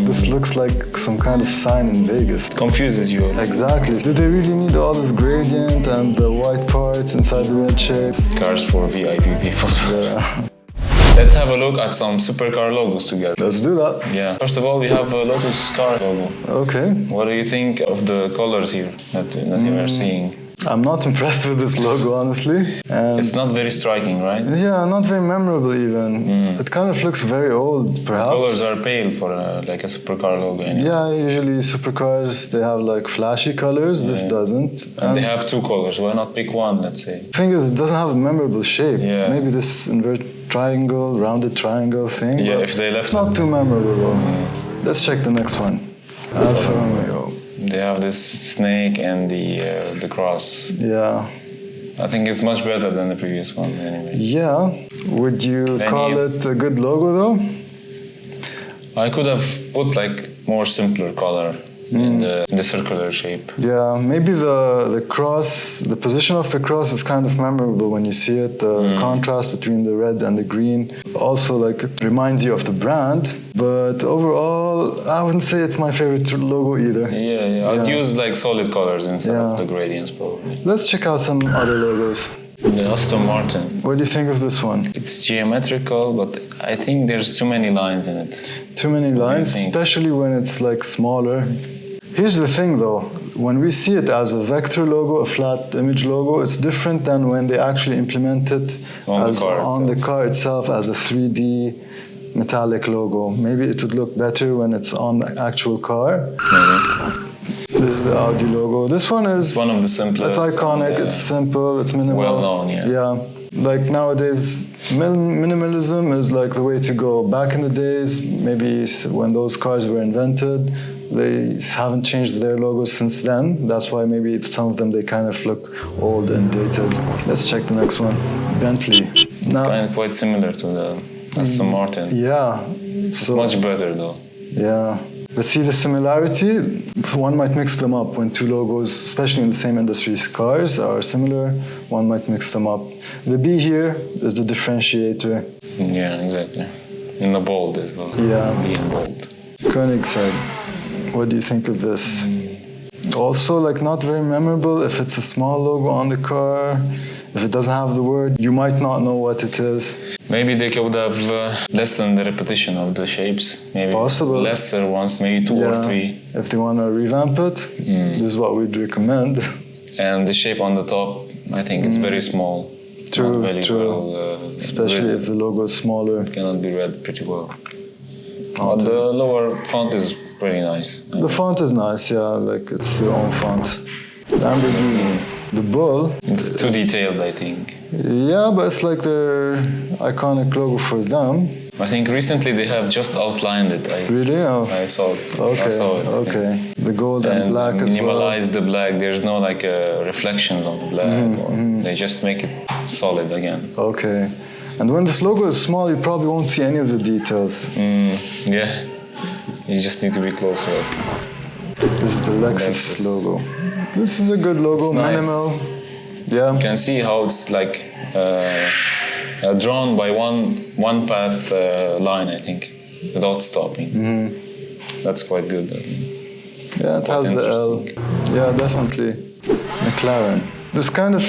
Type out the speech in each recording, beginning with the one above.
This looks like some kind of sign in Vegas. It confuses you. Exactly. Do they really need all this gradient and the white parts inside the red shape? Cars for VIP people. Yeah. Let's have a look at some supercar logos together. Let's do that. Yeah. First of all, we have a Lotus car logo. Okay. What do you think of the colors here that you are seeing? I'm not impressed with this logo, honestly. And It's not very striking, right? yeah, not very memorable even. It kind of looks very old, perhaps. Colors are pale for like a supercar logo. Anyway. Yeah, usually supercars, they have like flashy colors. This doesn't. And they have two colors. Why not pick one, let's say? The thing is, it doesn't have a memorable shape. Yeah. Maybe this inverted triangle, rounded triangle thing. Yeah, but if they left it's not too memorable though. Let's check the next one. Alfa Romeo. They have this snake and the cross. Yeah. I think it's much better than the previous one anyway. Yeah. Would you call it a good logo though? I could have put like more simpler color in the circular shape. Yeah, maybe the cross, the position of the cross is kind of memorable when you see it. The contrast between the red and the green. Also, like, it reminds you of the brand. But overall, I wouldn't say it's my favorite logo either. Yeah. I'd use like solid colors instead Yeah. of the gradients probably. Let's check out some other logos. The Aston Martin. What do you think of this one? It's geometrical, but I think there's too many lines in it. Too many lines, think? especially when it's like smaller. Here's the thing though, when we see it as a vector logo, a flat image logo, it's different than when they actually implement it On the car itself as a 3D metallic logo. Maybe it would look better when it's on the actual car. Maybe. This is the Audi logo. This one is... It's one of the simplest. It's iconic, and, it's simple, it's minimal. well known, yeah. Yeah. Like nowadays, minimalism is like the way to go. Back in the days, maybe when those cars were invented, they haven't changed their logos since then. That's why maybe some of them, they kind of look old and dated. Let's check the next one. Bentley. It's kind of quite similar to the Aston Martin. Yeah. It's much better though. Yeah. But see the similarity, one might mix them up when two logos, especially in the same industry, cars are similar, one might mix them up. The B here is the differentiator. Yeah, exactly. In the bold as well. Yeah. B in bold. Koenigsegg, what do you think of this? Also, like, not very memorable. If it's a small logo on the car, if it doesn't have the word, you might not know what it is. Maybe they could have lessened the repetition of the shapes. Maybe Possible. lesser ones, maybe two or three. If they want to revamp it, this is what we'd recommend. And the shape on the top, I think it's very small. True, Not very true. well, Especially read. if the logo is smaller. Cannot be read pretty well. But the lower font is pretty nice. The font is nice, yeah, like it's their own font. Lamborghini, the bull. It's too detailed, I think. Yeah, but it's like their iconic logo for them. I think recently they have just outlined it. Really? Oh. I saw it. Okay, I saw it. okay. The gold and black as well. Minimalize the black. There's no like reflections on the black. Or they just make it solid again. Okay. And when this logo is small, you probably won't see any of the details. Yeah. You just need to be closer up. This is the Lexus logo. This is a good logo, It's nice. minimal. Yeah. You can see how it's like drawn by one path line, I think, without stopping. That's quite good. Yeah, it has the L. Yeah, definitely. McLaren. This kind of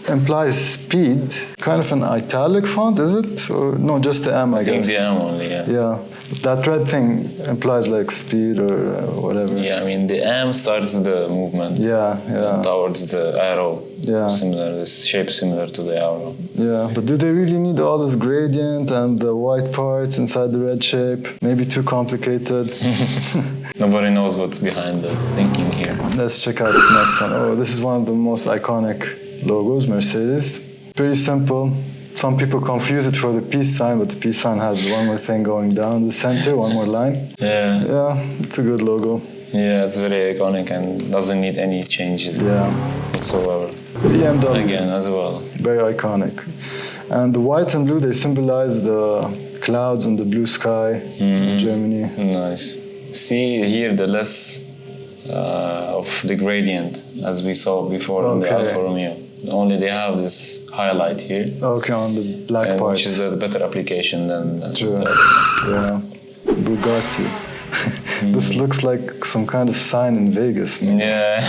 implies speed. Kind of an italic font, is it? Or no, just the M, I guess. I think the M only, yeah. Yeah. That red thing implies like speed or whatever. Yeah, I mean the M starts the movement. Yeah, yeah. Towards the arrow. Yeah. Similar, this shape similar to the arrow. Yeah, but do they really need all this gradient and the white parts inside the red shape? Maybe too complicated. Nobody knows what's behind the thinking here. Let's check out the next one. Oh, this is one of the most iconic logos, Mercedes. Pretty simple. Some people confuse it for the peace sign, but the peace sign has one more thing going down the center, one more line. Yeah. Yeah, it's a good logo. Yeah, it's very iconic and doesn't need any changes whatsoever. BMW. Again, as well. Very iconic. And the white and blue, they symbolize the clouds and the blue sky in Germany. Nice. See here the less of the gradient as we saw before in the Alfa Romeo. Only they have this highlight here. Okay, on the black parts. Which is a better application than True. the Yeah. Bugatti. This looks like some kind of sign in Vegas. Man. Yeah.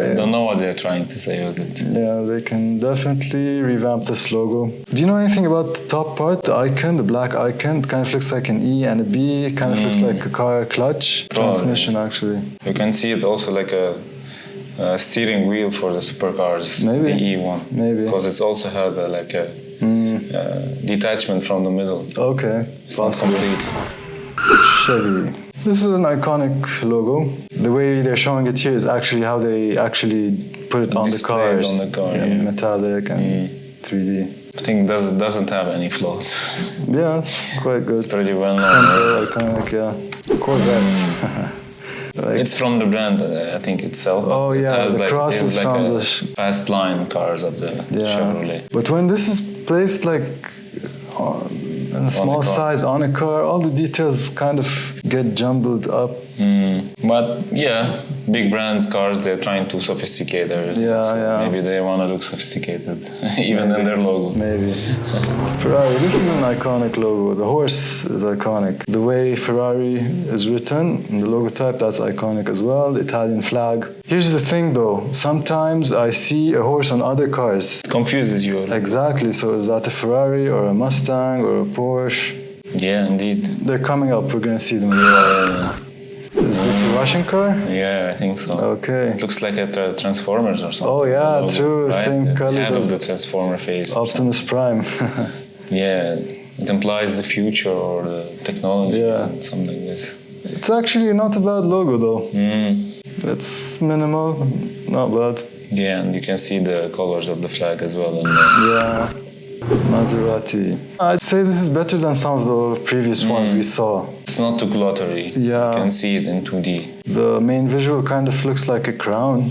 I don't know what they're trying to say with it. Yeah, they can definitely revamp this logo. Do you know anything about the top part, the icon, the black icon? It kind of looks like an E and a B. It kind of looks like a car clutch. Transmission, actually. You can see it also like a steering wheel for the supercars. Maybe. The E one. Maybe. Because it's also had like a detachment from the middle. Okay. It's not complete. Chevy. This is an iconic logo. The way they're showing it here is actually how they actually put it on the Displayed cars. on the car, in yeah. metallic and 3D. I think it doesn't have any flaws. Yeah, it's quite good. It's pretty well known. Simple, iconic, yeah. Corvette. Like, It's from the brand, I think itself. Oh, yeah, it has the cross it's is like from a the fast line cars of the Chevrolet. But when this is placed like in a small car. size on a car, all the details kind of get jumbled up. But yeah, big brands cars, they're trying to sophisticate everything. Yeah, so yeah. Maybe they want to look sophisticated, even in their logo. Maybe. Ferrari, this is an iconic logo. The horse is iconic. The way Ferrari is written in the logotype, that's iconic as well. The Italian flag. Here's the thing though, sometimes I see a horse on other cars. It confuses you. Exactly, so is that a Ferrari or a Mustang or a Porsche? Yeah, indeed. They're coming up, we're gonna see them. Is this a Russian car? Yeah, I think so. Okay. It looks like a Transformers or something. Oh yeah, the logo, true. right? Same The colors head of as the Transformer face. or Optimus Prime. something. Yeah, it implies the future or the technology. Yeah. And something like this. It's actually not a bad logo though. Mm. It's minimal, not bad. Yeah, and you can see the colors of the flag as well. Yeah. Maserati. I'd say this is better than some of the previous ones we saw. It's not too glittery. Yeah. You can see it in 2D. The main visual kind of looks like a crown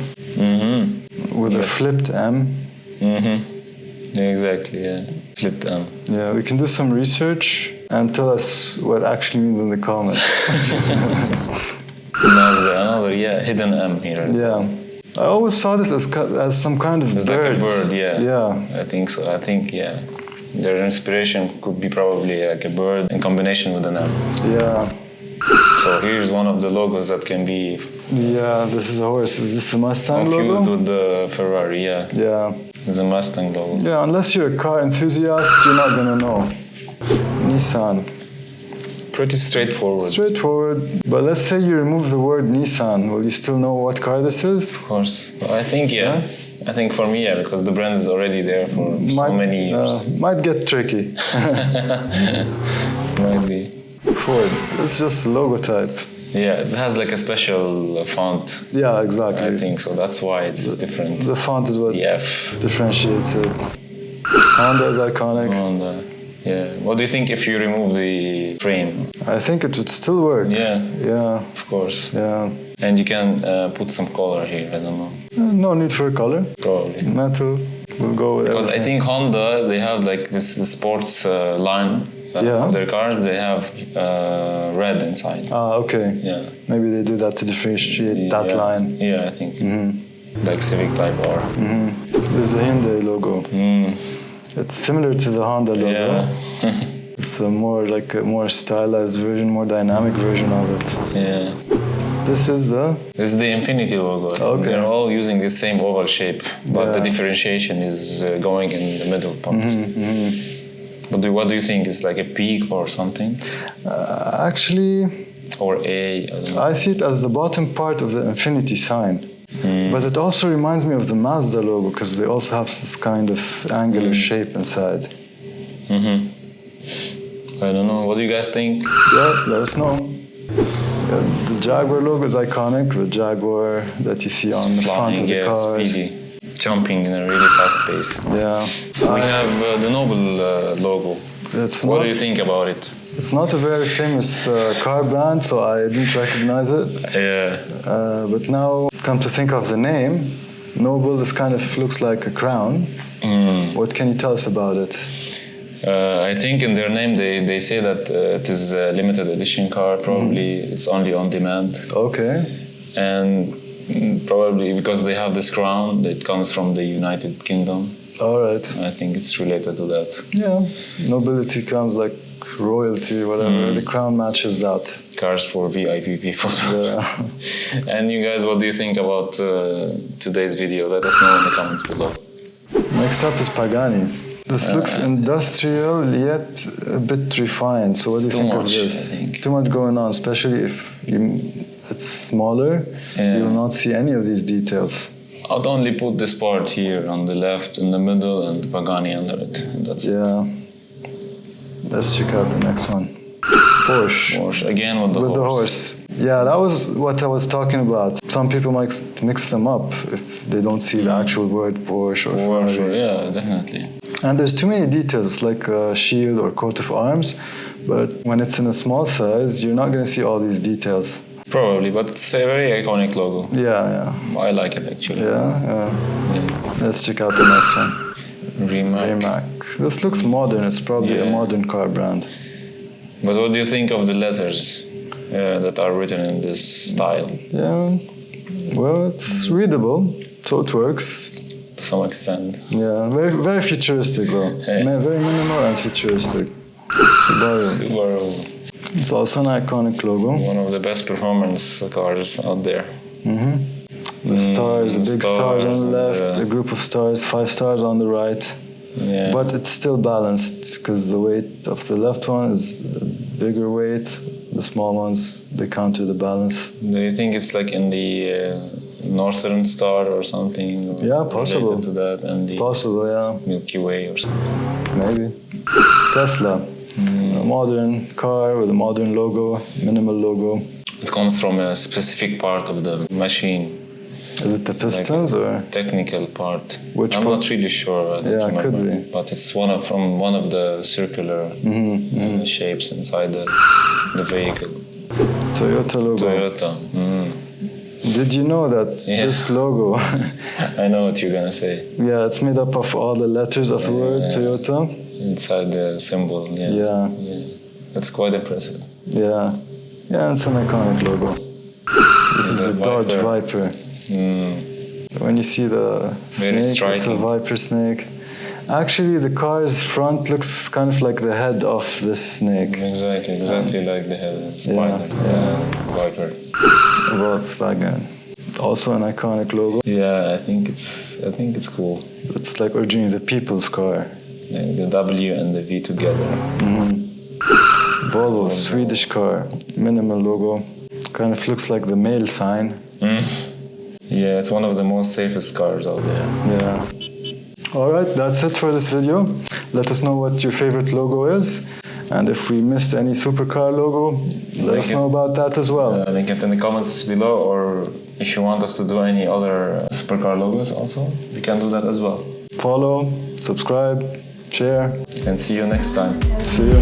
with a flipped M. Yeah, exactly, yeah. Flipped M. Yeah, we can do some research and tell us what it actually means in the comments. Mazda, another, hidden M here. Yeah. I always saw this as some kind of It's bird. like a bird, yeah. Yeah. I think so. I think, yeah. Their inspiration could be probably like a bird in combination with an M. Yeah. So here's one of the logos that can be Yeah, this is a horse. Is this the Mustang confused logo? with the Ferrari, yeah. Yeah. It's a Mustang logo. Yeah, unless you're a car enthusiast, you're not gonna know. Nissan. Pretty straightforward. Straightforward. But let's say you remove the word Nissan, will you still know what car this is? Of course. I think, yeah. I think for me, yeah, because the brand is already there for so many years. Might get tricky. Might be. Ford. It's just a logotype. Yeah, it has like a special font. Yeah, exactly. I think so. That's why it's different. The font is what The F. differentiates it. Honda is iconic. And, yeah. What do you think if you remove the frame? I think it would still work. Yeah, Yeah. of course. Yeah. And you can put some color here. I don't know. No need for a color. Probably. Metal. We'll go with Because I everything. think Honda, they have like this the sports line of their cars. They have red inside. Ah, okay. Yeah. Maybe they do that to differentiate that Yeah. line. Yeah, I think. Like Civic Type R. This is the Hyundai logo. It's similar to the Honda logo. Yeah. It's a more stylized version, more dynamic version of it. Yeah. This is the This is the Infinity logo. I think. Okay. They're all using the same oval shape, but the Yeah. differentiation is going in the middle part. But what do you think? Is like a peak or something? actually Or A? I don't know. I see it as the bottom part of the infinity sign. But it also reminds me of the Mazda logo because they also have this kind of angular shape inside. I don't know. What do you guys think? Yeah, let us know. Yeah, the Jaguar logo is iconic. The Jaguar that you see on the front Flying, of the yeah, cars. speedy, jumping in a really fast pace. Yeah. We have the Noble logo. It's What not, do you think about it? it's not a very famous car brand, so I didn't recognize it. Yeah. But now, come to think of the name, Noble, this kind of looks like a crown. What can you tell us about it? I think in their name they say that it is a limited edition car. Probably it's only on demand. Okay. And probably because they have this crown that comes from the United Kingdom. All right. I think it's related to that. Yeah. Nobility comes like royalty, whatever. The crown matches that. Cars for VIP people. Yeah. And you guys, what do you think about today's video? Let us know in the comments below. Next up is Pagani. This looks industrial yet a bit refined. So what do you think of this? Too much going on, especially if it's smaller. Yeah. You will not see any of these details. I'd only put this part here on the left, in the middle, and Pagani under it. That's it. Yeah. Let's check out the next one. Porsche. Again with the horse. Yeah, that was what I was talking about. Some people might mix them up if they don't see the actual word Porsche or Ferrari. Yeah, definitely. And there's too many details, like a shield or coat of arms. But when it's in a small size, you're not going to see all these details. Probably, but it's a very iconic logo. Yeah. I like it actually. Yeah. Let's check out the next one. Rimac. This looks modern. It's probably a modern car brand. But what do you think of the letters that are written in this style? Yeah, well, it's readable, so it works. To some extent. Yeah, very futuristic though. Hey. Very minimal and futuristic. Subaru. It's also an iconic logo. One of the best performance cars out there. The stars, the big stars on the left, a group of stars, 5 stars on the right. Yeah. But it's still balanced because the weight of the left one is a bigger weight. The small ones, they counter the balance. Do you think it's like in the Northern Star or something? Yeah, possible. Related to that and the Milky Way or something? Maybe. Tesla. A modern car with a modern logo, minimal logo. It comes from a specific part of the machine. Is it the pistons or technical part? Which I'm part? not really sure. I don't remember. Could be. But it's from one of the circular shapes inside the vehicle. Toyota logo. Toyota. Did you know that this logo? I know what you're gonna say. Yeah, it's made up of all the letters of the word Toyota. Inside the symbol. Yeah. That's quite impressive. Yeah, it's an iconic logo. This is the Dodge Viper. When you see the snake, it's a viper snake. Actually, the car's front looks kind of like the head of this snake. Exactly like the head of the spider. Viper. Volkswagen. Also an iconic logo. Yeah, I think it's cool. It's like originally the people's car. Like the W and the V together. Volvo, Swedish car. Minimal logo. Kind of looks like the male sign. Yeah, it's one of the most safest cars out there. Yeah. Alright, that's it for this video. Let us know what your favorite logo is. And if we missed any Supercar logo, let us know about that as well. Link it in the comments below, or if you want us to do any other Supercar logos also, we can do that as well. Follow, subscribe, share. And see you next time. See you.